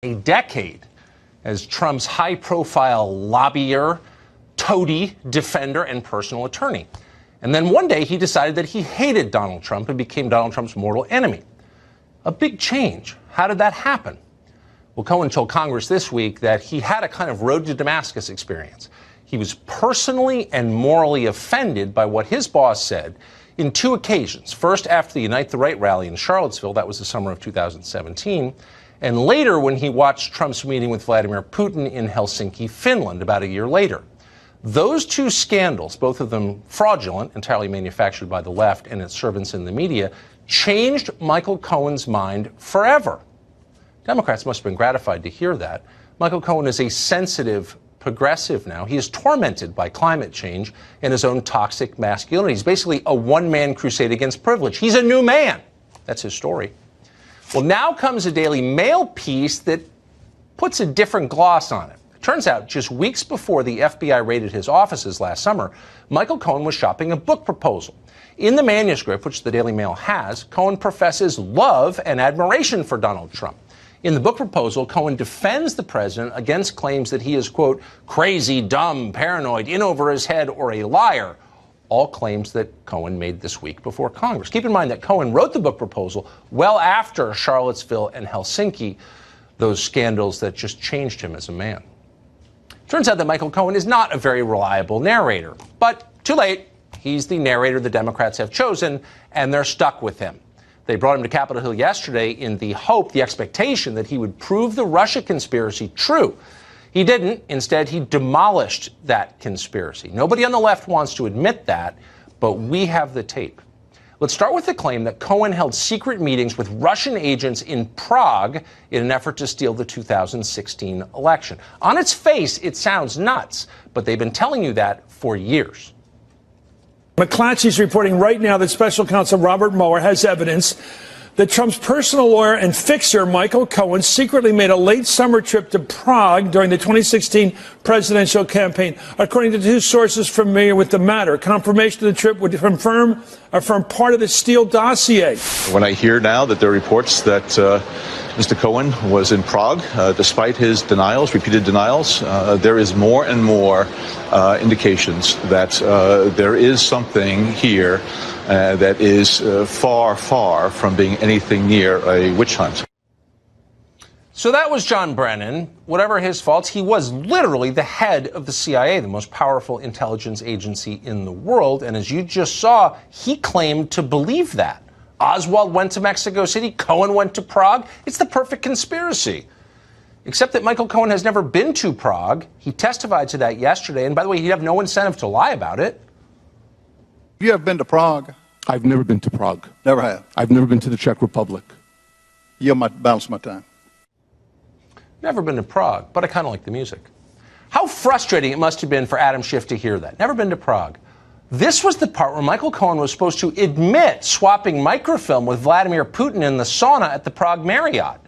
a decade as Trump's high-profile lobbyer, toady, defender, and personal attorney. And then one day he decided that he hated Donald Trump and became Donald Trump's mortal enemy. A big change. How did that happen? Well, Cohen told Congress this week that he had a kind of road to Damascus experience. He was personally and morally offended by what his boss said in two occasions. First, after the Unite the Right rally in Charlottesville, that was the summer of 2017, and later when he watched Trump's meeting with Vladimir Putin in Helsinki, Finland, about a year later. Those two scandals, both of them fraudulent, entirely manufactured by the left and its servants in the media, changed Michael Cohen's mind forever. Democrats must have been gratified to hear that. Michael Cohen is a sensitive progressive now. He is tormented by climate change and his own toxic masculinity. He's basically a one-man crusade against privilege. He's a new man. That's his story. Well, now comes a Daily Mail piece that puts a different gloss on it. It turns out just weeks before the FBI raided his offices last summer, Michael Cohen was shopping a book proposal. In the manuscript, which the Daily Mail has, Cohen professes love and admiration for Donald Trump. In the book proposal, Cohen defends the president against claims that he is, quote, crazy, dumb, paranoid, in over his head, or a liar. All claims that Cohen made this week before Congress. Keep in mind that Cohen wrote the book proposal well after Charlottesville and Helsinki, those scandals that just changed him as a man. Turns out that Michael Cohen is not a very reliable narrator. But too late. He's the narrator the Democrats have chosen, and they're stuck with him. They brought him to Capitol Hill yesterday in the hope, the expectation that he would prove the Russia conspiracy true. He didn't. Instead, he demolished that conspiracy. Nobody on the left wants to admit that, but we have the tape. Let's start with the claim that Cohen held secret meetings with Russian agents in Prague in an effort to steal the 2016 election. On its face, it sounds nuts, but they've been telling you that for years. McClatchy's reporting right now that Special Counsel Robert Mueller has evidence that Trump's personal lawyer and fixer, Michael Cohen, secretly made a late summer trip to Prague during the 2016 presidential campaign. According to two sources familiar with the matter, confirmation of the trip would affirm part of the Steele dossier. When I hear now that there are reports that Mr. Cohen was in Prague, despite his denials, repeated denials, there is more and more indications that there is something here that is far, far from being anything near a witch hunt. So that was John Brennan. Whatever his faults, he was literally the head of the CIA, the most powerful intelligence agency in the world. And as you just saw, he claimed to believe that. Oswald went to Mexico City. Cohen went to Prague. It's the perfect conspiracy. Except that Michael Cohen has never been to Prague. He testified to that yesterday. And by the way, he'd have no incentive to lie about it. You have been to Prague? I've never been to Prague. Never have? I've never been to the Czech Republic. You'll balance my time. Never been to Prague, but I kind of like the music. How frustrating it must have been for Adam Schiff to hear that. Never been to Prague. This was the part where Michael Cohen was supposed to admit swapping microfilm with Vladimir Putin in the sauna at the Prague Marriott.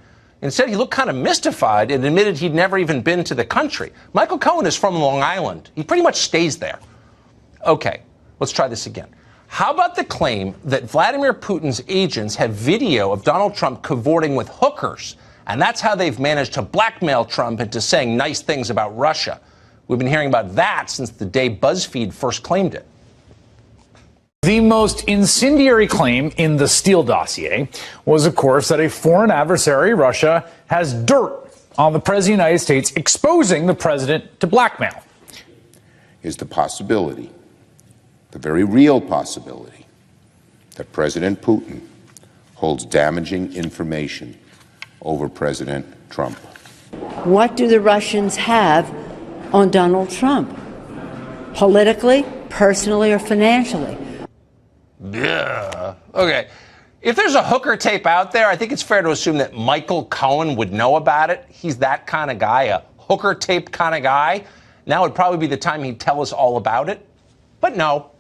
Instead, he looked kind of mystified and admitted he'd never even been to the country. Michael Cohen is from Long Island. He pretty much stays there. Okay, let's try this again. How about the claim that Vladimir Putin's agents have video of Donald Trump cavorting with hookers, and that's how they've managed to blackmail Trump into saying nice things about Russia? We've been hearing about that since the day BuzzFeed first claimed it. The most incendiary claim in the Steele dossier was, of course, that a foreign adversary, Russia, has dirt on the President of the United States, exposing the president to blackmail. Is the possibility, the very real possibility, that President Putin holds damaging information over President Trump. What do the Russians have on Donald Trump? Politically, personally, or financially? Yeah. Okay. If there's a hooker tape out there, I think it's fair to assume that Michael Cohen would know about it. He's that kind of guy, a hooker tape kind of guy. Now would probably be the time he'd tell us all about it. But no.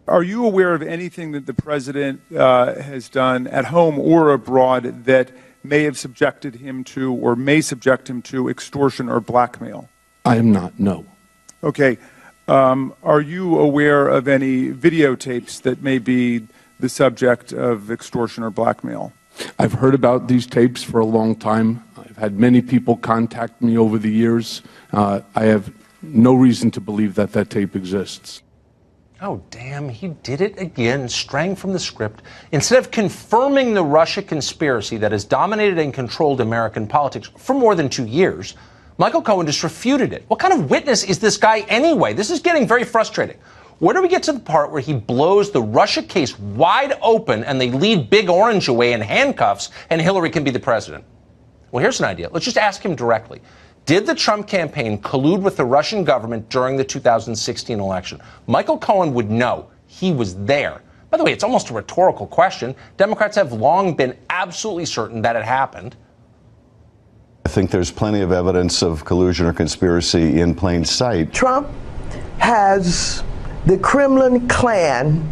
Are you aware of anything that the president has done at home or abroad that may have subjected him to or may subject him to extortion or blackmail? I am not, no. Okay. Are you aware of any videotapes that may be the subject of extortion or blackmail? I've heard about these tapes for a long time. I've had many people contact me over the years. I have no reason to believe that that tape exists. Oh, damn, he did it again, straying from the script. Instead of confirming the Russia conspiracy that has dominated and controlled American politics for more than 2 years, Michael Cohen just refuted it. What kind of witness is this guy anyway? This is getting very frustrating. Where do we get to the part where he blows the Russia case wide open and they lead Big Orange away in handcuffs and Hillary can be the president? Well, here's an idea. Let's just ask him directly. Did the Trump campaign collude with the Russian government during the 2016 election? Michael Cohen would know. He was there. By the way, it's almost a rhetorical question. Democrats have long been absolutely certain that it happened. I think there's plenty of evidence of collusion or conspiracy in plain sight. Trump has the Kremlin clan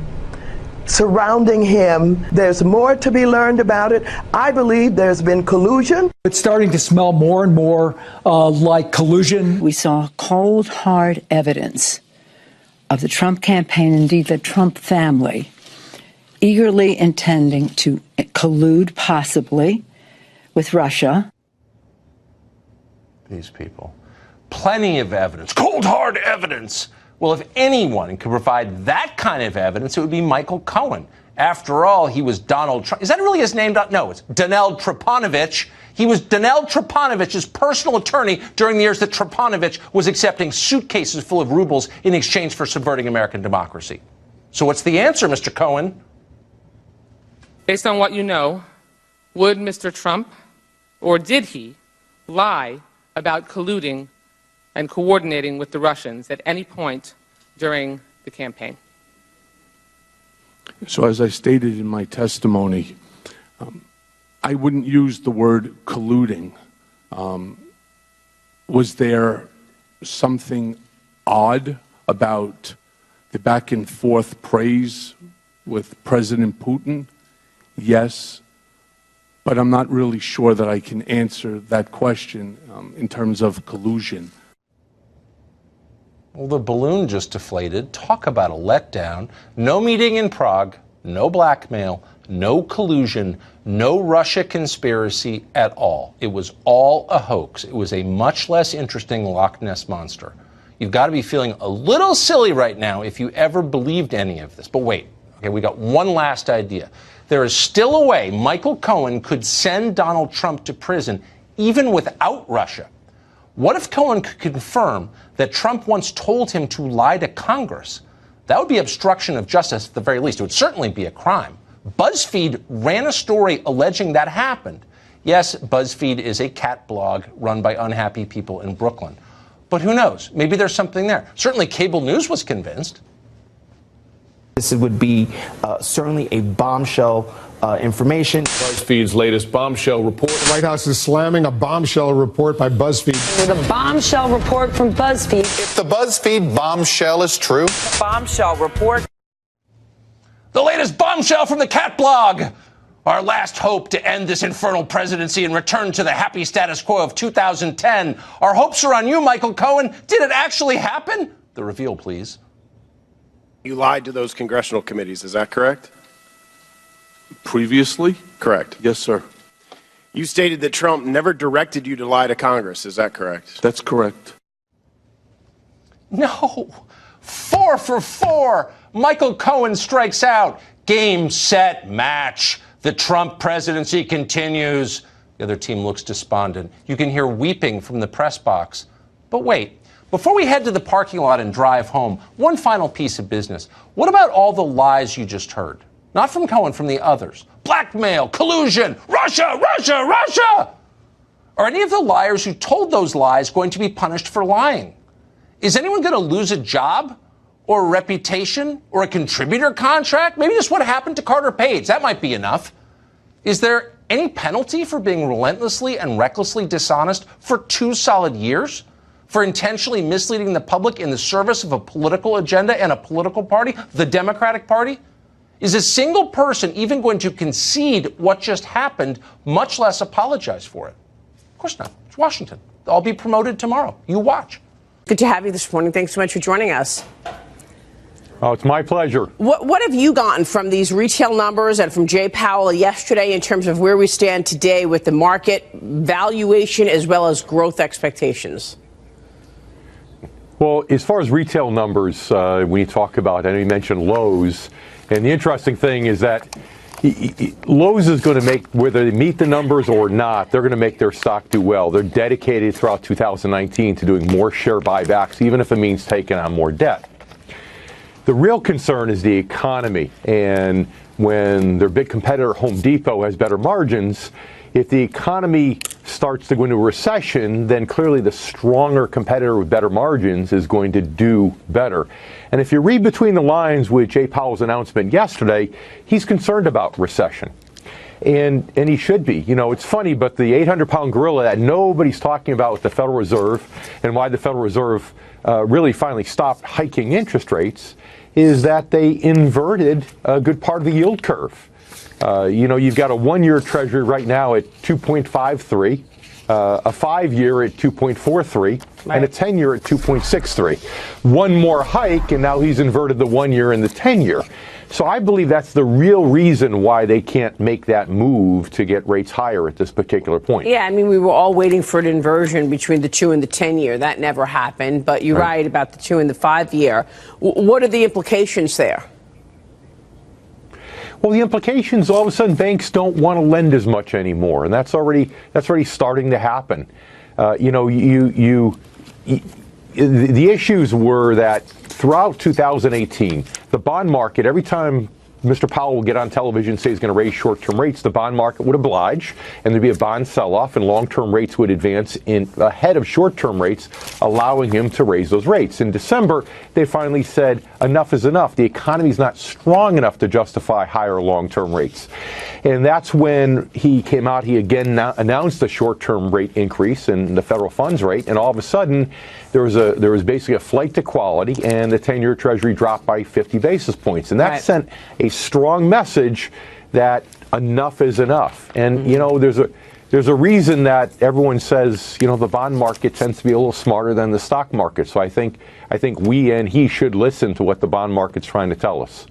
surrounding him. There's more to be learned about it. I believe there's been collusion. It's starting to smell more and more like collusion. We saw cold, hard evidence of the Trump campaign, indeed the Trump family, eagerly intending to collude possibly with Russia. These people. Plenty of evidence. Cold, hard evidence. Well, if anyone could provide that kind of evidence, it would be Michael Cohen. After all, he was Donald Trump. Is that really his name? No, it's Donald Trapanovich. He was Donald Trapanovich's personal attorney during the years that Trapanovich was accepting suitcases full of rubles in exchange for subverting American democracy. So what's the answer, Mr. Cohen? Based on what you know, would Mr. Trump, or did he, lie about colluding and coordinating with the Russians at any point during the campaign? So as I stated in my testimony, I wouldn't use the word colluding. Was there something odd about the back and forth praise with President Putin? Yes, but I'm not really sure that I can answer that question in terms of collusion. Well, the balloon just deflated. Talk about a letdown. No meeting in Prague, no blackmail, no collusion, no Russia conspiracy at all. It was all a hoax. It was a much less interesting Loch Ness Monster. You've got to be feeling a little silly right now if you ever believed any of this. But wait, okay, we got one last idea. There is still a way Michael Cohen could send Donald Trump to prison even without Russia. What if Cohen could confirm that Trump once told him to lie to Congress? That would be obstruction of justice at the very least. It would certainly be a crime. BuzzFeed ran a story alleging that happened. Yes, BuzzFeed is a cat blog run by unhappy people in Brooklyn. But who knows? Maybe there's something there. Certainly cable news was convinced. This would be certainly a bombshell information. BuzzFeed's latest bombshell report. The White House is slamming a bombshell report by BuzzFeed. With a bombshell report from BuzzFeed. If the BuzzFeed bombshell is true. Bombshell report. The latest bombshell from the cat blog. Our last hope to end this infernal presidency and return to the happy status quo of 2010. Our hopes are on you, Michael Cohen. Did it actually happen? The reveal, please. You lied to those congressional committees, is that correct? Previously? Correct. Yes, sir. You stated that Trump never directed you to lie to Congress, is that correct? That's correct. No. 4 for 4. Michael Cohen strikes out. Game, set, match. The Trump presidency continues. The other team looks despondent. You can hear weeping from the press box. But wait. Before we head to the parking lot and drive home, one final piece of business. What about all the lies you just heard? Not from Cohen, from the others. Blackmail, collusion, Russia, Russia, Russia! Are any of the liars who told those lies going to be punished for lying? Is anyone going to lose a job? Or a reputation? Or a contributor contract? Maybe just what happened to Carter Page. That might be enough. Is there any penalty for being relentlessly and recklessly dishonest for 2 solid years? For intentionally misleading the public in the service of a political agenda and a political party, the Democratic Party? Is a single person even going to concede what just happened, much less apologize for it? Of course not. It's Washington. I'll be promoted tomorrow. You watch. Good to have you this morning. Thanks so much for joining us. Oh, it's my pleasure. What have you gotten from these retail numbers and from Jay Powell yesterday in terms of where we stand today with the market valuation as well as growth expectations? Well, as far as retail numbers, when you talk about, I know you mentioned Lowe's, and the interesting thing is that Lowe's is going to make, whether they meet the numbers or not, they're going to make their stock do well. They're dedicated throughout 2019 to doing more share buybacks, even if it means taking on more debt. The real concern is the economy, and when their big competitor Home Depot has better margins, if the economy starts to go into a recession, then clearly the stronger competitor with better margins is going to do better. And if you read between the lines with Jay Powell's announcement yesterday, he's concerned about recession. And he should be. You know, it's funny, but the 800-pound gorilla that nobody's talking about with the Federal Reserve and why the Federal Reserve really finally stopped hiking interest rates is that they inverted a good part of the yield curve. You know, you've got a one-year Treasury right now at 2.53, a 5-year at 2.43, and a 10-year at 2.63. One more hike, and now he's inverted the 1-year and the 10-year. So I believe that's the real reason why they can't make that move to get rates higher at this particular point. Yeah, I mean, we were all waiting for an inversion between the 2 and the 10-year. That never happened, but you're right about the 2 and the 5-year. What are the implications there? Well, the implications, all of a sudden, banks don't want to lend as much anymore, and that's already starting to happen. You know, the issues were that throughout 2018, the bond market, every time Mr. Powell will get on television and say he's going to raise short-term rates, the bond market would oblige, and there'd be a bond sell-off, and long-term rates would advance ahead of short-term rates, allowing him to raise those rates. In December, they finally said, enough is enough. The economy's not strong enough to justify higher long-term rates. And that's when he came out, he again announced a short-term rate increase in the federal funds rate, and all of a sudden, there was basically a flight to quality, and the 10-year Treasury dropped by 50 basis points. And that sent a strong message that enough is enough. And, you know, there's a reason that everyone says, you know, the bond market tends to be a little smarter than the stock market. So I think we and he should listen to what the bond market's trying to tell us.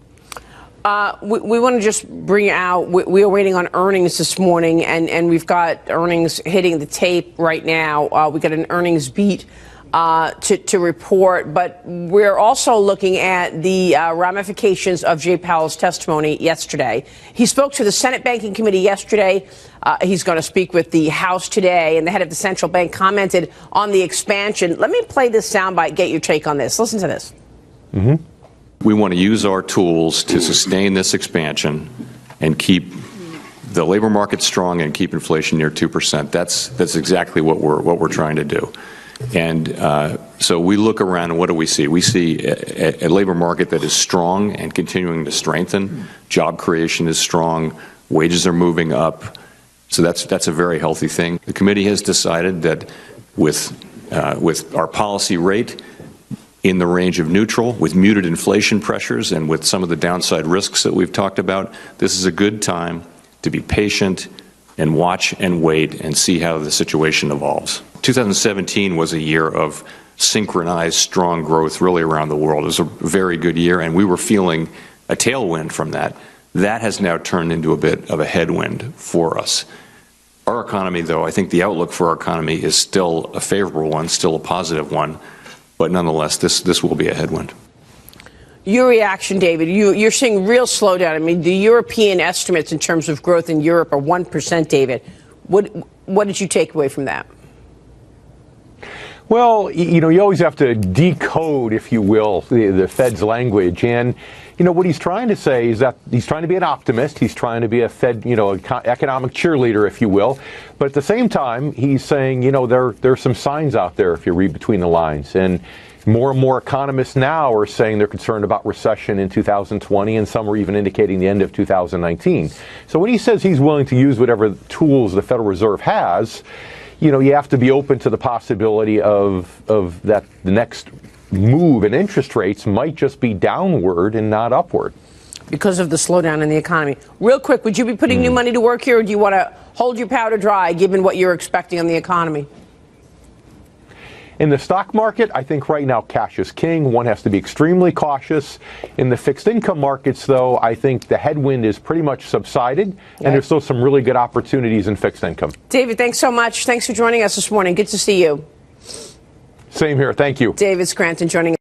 We want to just bring out, we are waiting on earnings this morning, and we've got earnings hitting the tape right now. We got an earnings beat to report, but we're also looking at the ramifications of Jay Powell's testimony yesterday. He spoke to the Senate Banking Committee yesterday. He's going to speak with the House today, and the head of the central bank commented on the expansion. Let me play this soundbite, get your take on this. Listen to this. Mm-hmm. We want to use our tools to sustain this expansion and keep the labor market strong and keep inflation near 2%. That's exactly what we're trying to do. And so we look around and what do we see? We see a labor market that is strong and continuing to strengthen. Job creation is strong. Wages are moving up. So that's a very healthy thing. The committee has decided that with our policy rate in the range of neutral, with muted inflation pressures and with some of the downside risks that we've talked about, this is a good time to be patient and watch and wait and see how the situation evolves. 2017 was a year of synchronized strong growth really around the world. It was a very good year, and we were feeling a tailwind from that. That has now turned into a bit of a headwind for us. Our economy, though, I think the outlook for our economy is still a favorable one, still a positive one, but nonetheless, this will be a headwind. Your reaction, David, you're seeing real slowdown. I mean, the European estimates in terms of growth in Europe are 1%, David. What did you take away from that? Well, you know, you always have to decode, if you will, the Fed's language. And, you know, what he's trying to say is that he's trying to be an optimist. He's trying to be a Fed, you know, economic cheerleader, if you will. But at the same time, he's saying, you know, there are some signs out there if you read between the lines. And more and more economists now are saying they're concerned about recession in 2020, and some are even indicating the end of 2019. So when he says he's willing to use whatever tools the Federal Reserve has, you know, you have to be open to the possibility of that the next move in interest rates might just be downward and not upward. Because of the slowdown in the economy. Real quick, would you be putting new money to work here, or do you want to hold your powder dry given what you're expecting on the economy? In the stock market, I think right now cash is king. One has to be extremely cautious. In the fixed income markets, though, I think the headwind is pretty much subsided, and there's still some really good opportunities in fixed income. David, thanks so much. Thanks for joining us this morning. Good to see you. Same here. Thank you. David Scranton joining us.